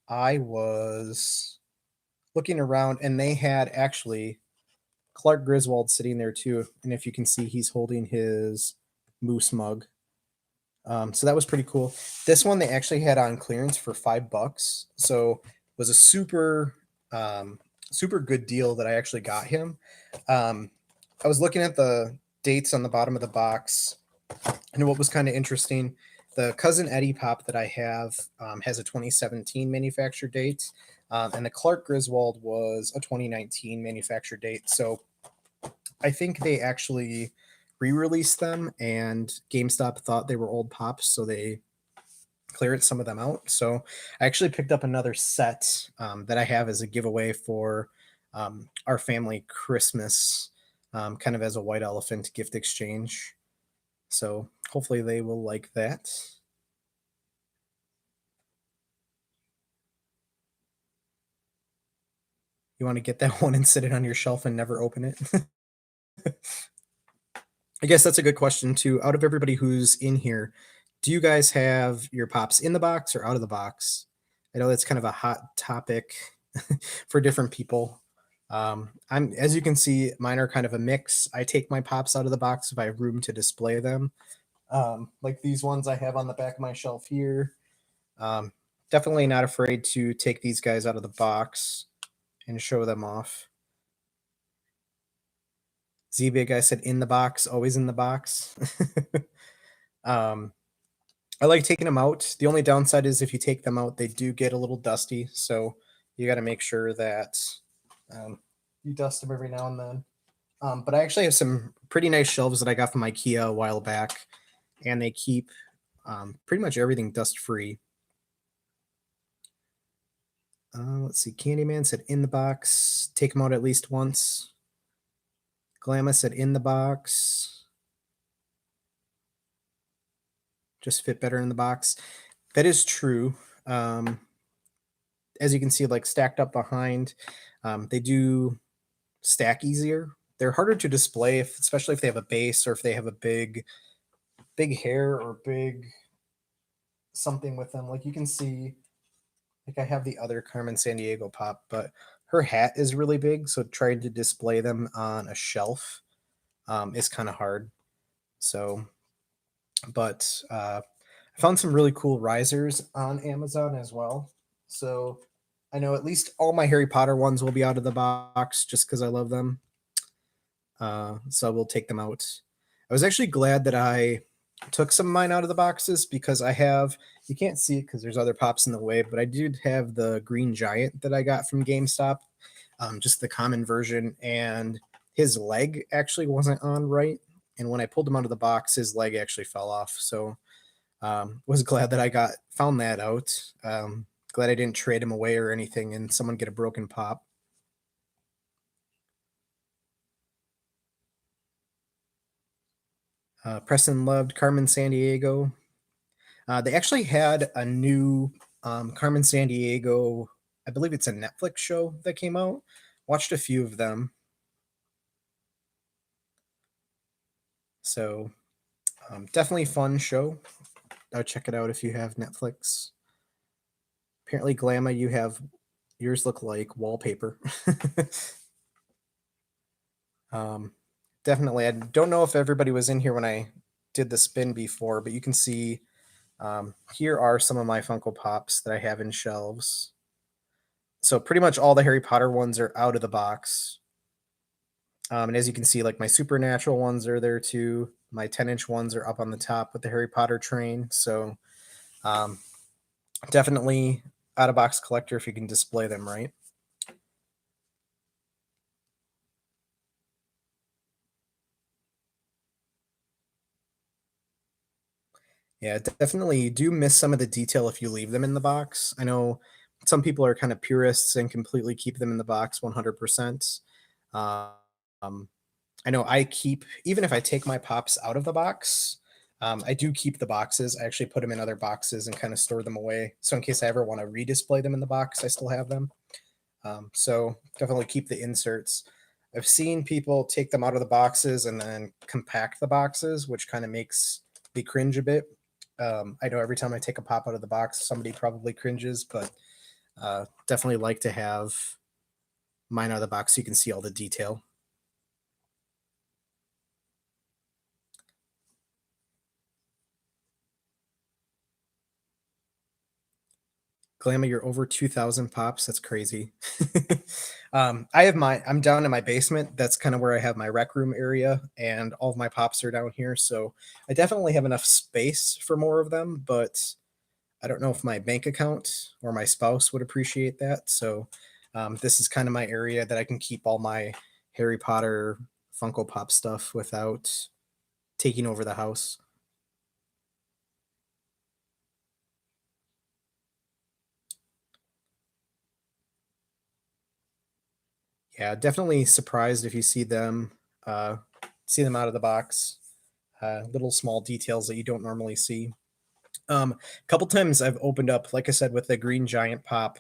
I was looking around and they had actually Clark Griswold sitting there too. And if you can see, he's holding his moose mug. So that was pretty cool. This one they actually had on clearance for $5. So it was a super good deal that I actually got him. I was looking at the dates on the bottom of the box, and what was kind of interesting, the Cousin Eddie Pop that I have has a 2017 manufacture date, and the Clark Griswold was a 2019 manufacture date. So I think they actually re-released them, and GameStop thought they were old pops, so they cleared some of them out. So I actually picked up another set that I have as a giveaway for our family Christmas, kind of as a white elephant gift exchange. So hopefully they will like that. You want to get that one and sit it on your shelf and never open it? I guess that's a good question too. Out of everybody who's in here, do you guys have your pops in the box or out of the box? I know that's kind of a hot topic for different people. I'm, as you can see, mine are kind of a mix. I take my pops out of the box if I have room to display them. Like these ones I have on the back of my shelf here. Definitely not afraid to take these guys out of the box and show them off. Z-Big, I said in the box, always in the box. I like taking them out. The only downside is if you take them out, they do get a little dusty. So you got to make sure that you dust them every now and then. But I actually have some pretty nice shelves that I got from IKEA a while back, and they keep pretty much everything dust free. Let's see. Candyman said in the box. Take them out at least once. Glamma said in the box. Just fit better in the box. That is true. As you can see, like stacked up behind, they do stack easier. They're harder to display, especially if they have a base or if they have a big hair or big something with them. Like you can see, like I have the other Carmen Sandiego pop, but her hat is really big, so trying to display them on a shelf is kind of hard. So, but I found some really cool risers on Amazon as well. So I know at least all my Harry Potter ones will be out of the box just because I love them. So we'll take them out. I was actually glad that I took some of mine out of the boxes because I have, you can't see it because there's other pops in the way, but I did have the Green Giant that I got from GameStop, just the common version, and his leg actually wasn't on right. And when I pulled him out of the box, his leg actually fell off. So was glad that I found that out. Glad I didn't trade him away or anything and someone get a broken pop. Preston loved Carmen Sandiego. They actually had a new Carmen Sandiego, I believe it's a Netflix show that came out. Watched a few of them. So definitely fun show. Check it out if you have Netflix. Apparently, Glamma, you have yours look like wallpaper. Definitely. I don't know if everybody was in here when I did the spin before, but you can see here are some of my Funko Pops that I have in shelves. So pretty much all the Harry Potter ones are out of the box. And as you can see, like my Supernatural ones are there too. My 10-inch ones are up on the top with the Harry Potter train. So um, definitely out of box collector if you can display them right. Yeah, definitely you do miss some of the detail if you leave them in the box. I know some people are kind of purists and completely keep them in the box 100%. Um, I know I keep, even if I take my pops out of the box, I do keep the boxes. I actually put them in other boxes and kind of store them away. So in case I ever want to redisplay them in the box, I still have them. So definitely keep the inserts. I've seen people take them out of the boxes and then compact the boxes, which kind of makes me cringe a bit. I know every time I take a pop out of the box, somebody probably cringes, but definitely like to have mine out of the box so you can see all the detail. Glamma, you're over 2,000 pops. That's crazy. I have I'm down in my basement. That's kind of where I have my rec room area, and all of my pops are down here. So I definitely have enough space for more of them, but I don't know if my bank account or my spouse would appreciate that. So this is kind of my area that I can keep all my Harry Potter Funko Pop stuff without taking over the house. Yeah, definitely surprised if you uh, see them out of the box. Little small details that you don't normally see. A couple times I've opened up, like I said, with the Green Giant pop,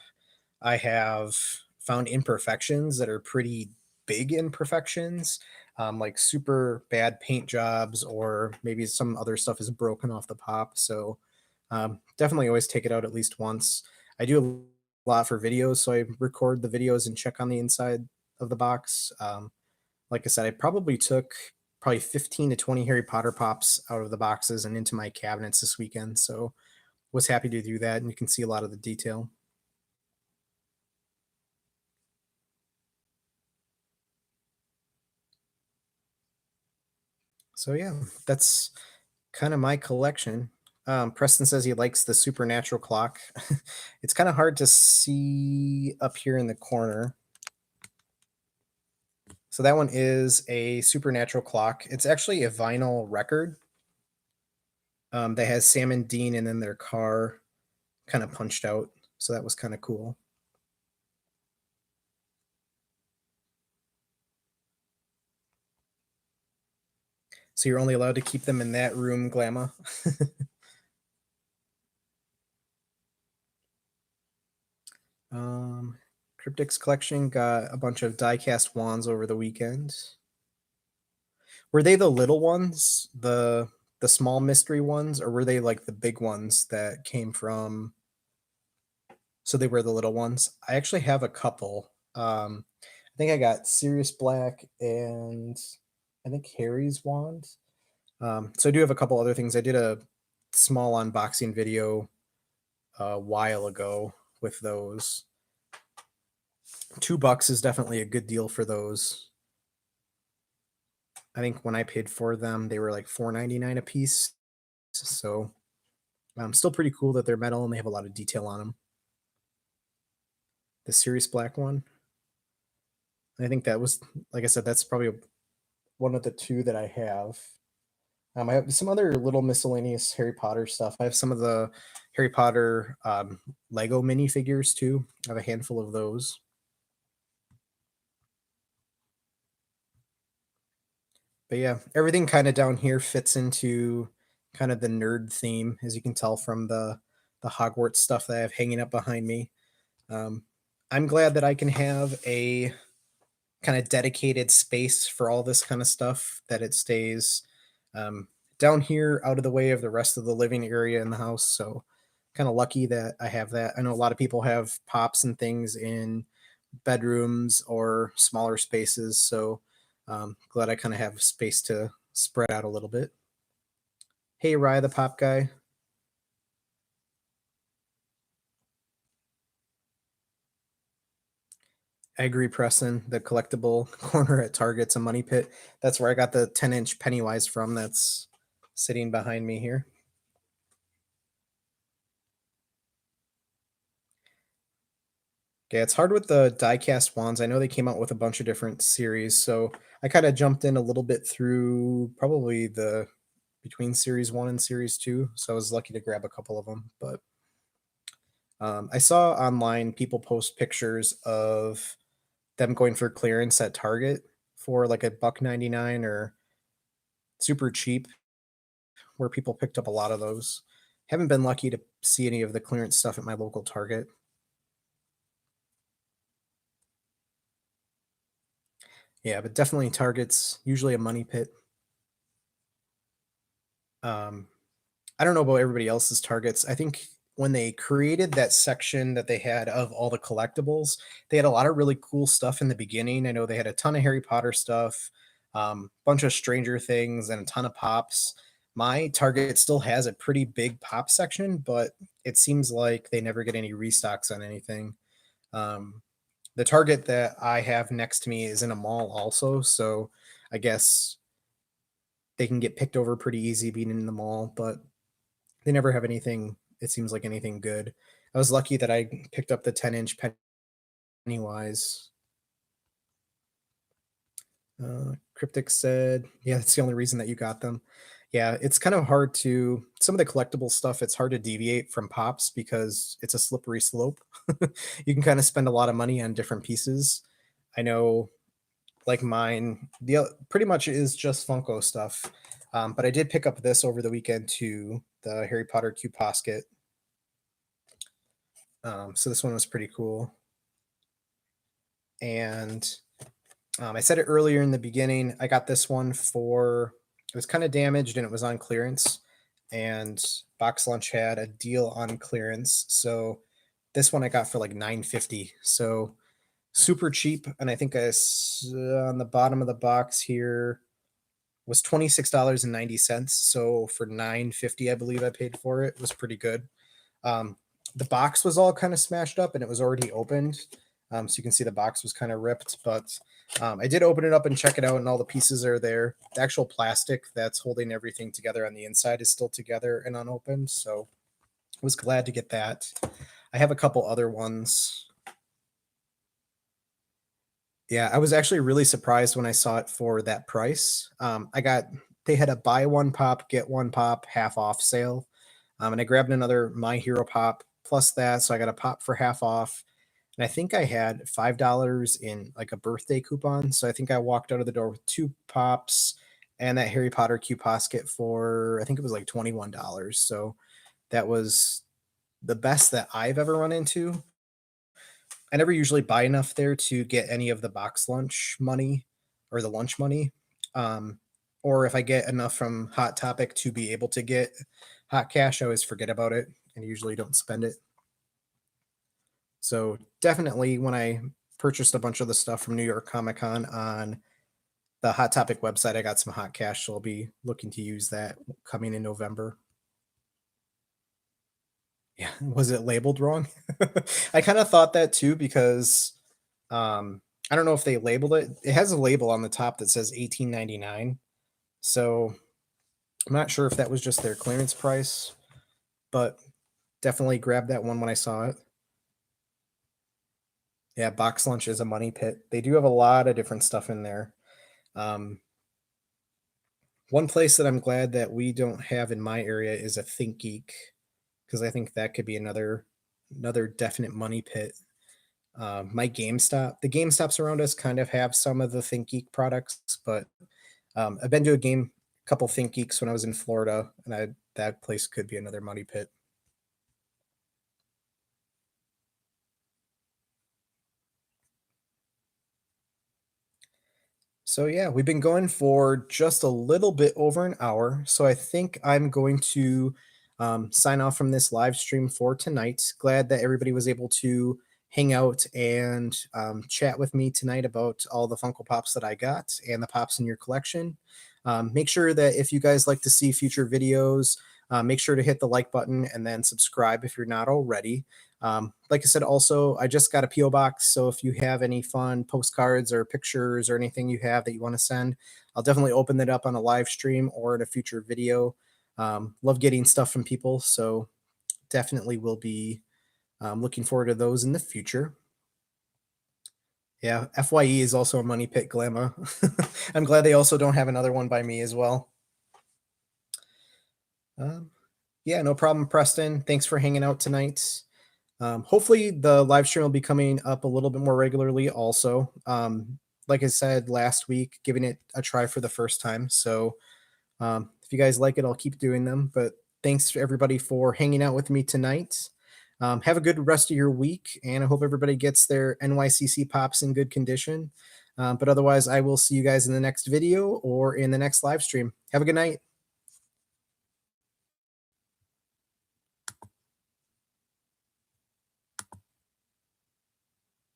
I have found imperfections that are pretty big imperfections, like super bad paint jobs, or maybe some other stuff is broken off the pop. So definitely always take it out at least once. I do a lot for videos, so I record the videos and check on the inside of the box. Like I said, I probably took probably 15 to 20 Harry Potter pops out of the boxes and into my cabinets this weekend. So was happy to do that, and you can see a lot of the detail. So yeah, that's kind of my collection. Preston says he likes the supernatural clock. It's kind of hard to see up here in the corner. So that one is a supernatural clock. It's actually a vinyl record that has Sam and Dean and then their car kind of punched out. So that was kind of cool. So you're only allowed to keep them in that room, Glamma. um, Cryptics collection got a bunch of die-cast wands over the weekend. Were they the little ones, the small mystery ones, or were they like the big ones that came from? So they were the little ones. I actually have a couple. I think I got Sirius Black and I think Harry's wand. So I do have a couple other things. I did a small unboxing video a while ago with those. $2 is definitely a good deal for those. I think when I paid for them, they were like $4.99 a piece. So still pretty cool that they're metal and they have a lot of detail on them. The Sirius Black one, I think that was, like I said, that's probably one of the two that I have. I have some other little miscellaneous Harry Potter stuff. I have some of the Harry Potter Lego minifigures too. I have a handful of those. But yeah, everything kind of down here fits into kind of the nerd theme, as you can tell from the Hogwarts stuff that I have hanging up behind me. Um, I'm glad that I can have a kind of dedicated space for all this kind of stuff, that it stays um, down here out of the way of the rest of the living area in the house. So kind of lucky that I have that. I know a lot of people have pops and things in bedrooms or smaller spaces. So glad I kind of have space to spread out a little bit. Hey, Rye the Pop Guy. I agree, Preston. The collectible corner at Target's a money pit. That's where I got the 10-inch Pennywise from that's sitting behind me here. Yeah, it's hard with the die-cast wands. I know they came out with a bunch of different series, so I kind of jumped in a little bit through probably the between series 1 and series 2, so I was lucky to grab a couple of them, but I saw online people post pictures of them going for clearance at Target for like a buck 99 or super cheap, where people picked up a lot of those. Haven't been lucky to see any of the clearance stuff at my local Target. Yeah, but definitely Target's usually a money pit. Um, I don't know about everybody else's Targets. I think when they created that section that they had of all the collectibles, they had a lot of really cool stuff in the beginning. I know they had a ton of Harry Potter stuff, bunch of Stranger Things, and a ton of pops. My Target still has a pretty big pop section, but it seems like they never get any restocks on anything. Um, the Target that I have next to me is in a mall also, so I guess they can get picked over pretty easy being in the mall, but they never have anything, it seems like anything good. I was lucky that I picked up the 10-inch Pennywise. Cryptic said, yeah, that's the only reason that you got them. Yeah, it's kind of hard to some of the collectible stuff, it's hard to deviate from pops because it's a slippery slope. You can kind of spend a lot of money on different pieces. I know like mine, pretty much is just Funko stuff. But I did pick up this over the weekend too, the Harry Potter Q Posket. So this one was pretty cool. And I said it earlier in the beginning. I got this one for it was kind of damaged and it was on clearance. And Box Lunch had a deal on clearance, so this one I got for like 9.50. So super cheap. And I think on the bottom of the box here was $26.90. So for 9.50, I believe I paid for it. It was pretty good. The box was all kind of smashed up and it was already opened. So you can see the box was kind of ripped, but I did open it up and check it out, and all the pieces are there. The actual plastic that's holding everything together on the inside is still together and unopened. So I was glad to get that. I have a couple other ones. Yeah, I was actually really surprised when I saw it for that price. They had a buy one pop, get one pop half off sale. And I grabbed another My Hero pop plus that. So I got a pop for half off. And I think I had $5 in like a birthday coupon. So I think I walked out of the door with two pops and that Harry Potter Q Posket for, I think it was like $21. So that was the best that I've ever run into. I never usually buy enough there to get any of the box lunch money or the lunch money. Um, or if I get enough from Hot Topic to be able to get hot cash, I always forget about it and usually don't spend it. So definitely when I purchased a bunch of the stuff from New York Comic Con on the Hot Topic website, I got some hot cash. So I'll be looking to use that coming in November. Yeah, was it labeled wrong? I kind of thought that too because I don't know if they labeled it. It has a label on the top that says 18.99. So I'm not sure if that was just their clearance price, but definitely grabbed that one when I saw it. Yeah, Box Lunch is a money pit. They do have a lot of different stuff in there. Um, one place that I'm glad that we don't have in my area is a Think Geek, because I think that could be another definite money pit. My GameStop, the GameStops around us kind of have some of the Think Geek products, but I've been to couple Think Geeks when I was in Florida, and that place could be another money pit. So yeah, we've been going for just a little bit over an hour. So I think I'm going to sign off from this live stream for tonight. Glad that everybody was able to hang out and chat with me tonight about all the Funko Pops that I got and the pops in your collection. Make sure that if you guys like to see future videos, make sure to hit the like button and then subscribe if you're not already. Like I said, also, I just got a P.O. box. So if you have any fun postcards or pictures or anything you have that you want to send, I'll definitely open that up on a live stream or in a future video. Love getting stuff from people. So definitely will be looking forward to those in the future. Yeah, FYE is also a money pit, Glamma. I'm glad they also don't have another one by me as well. Um, yeah, no problem, Preston. Thanks for hanging out tonight. Hopefully, the live stream will be coming up a little bit more regularly. Also, like I said last week, giving it a try for the first time. So, if you guys like it, I'll keep doing them. But thanks to everybody for hanging out with me tonight. Have a good rest of your week, and I hope everybody gets their NYCC pops in good condition. But otherwise, I will see you guys in the next video or in the next live stream. Have a good night.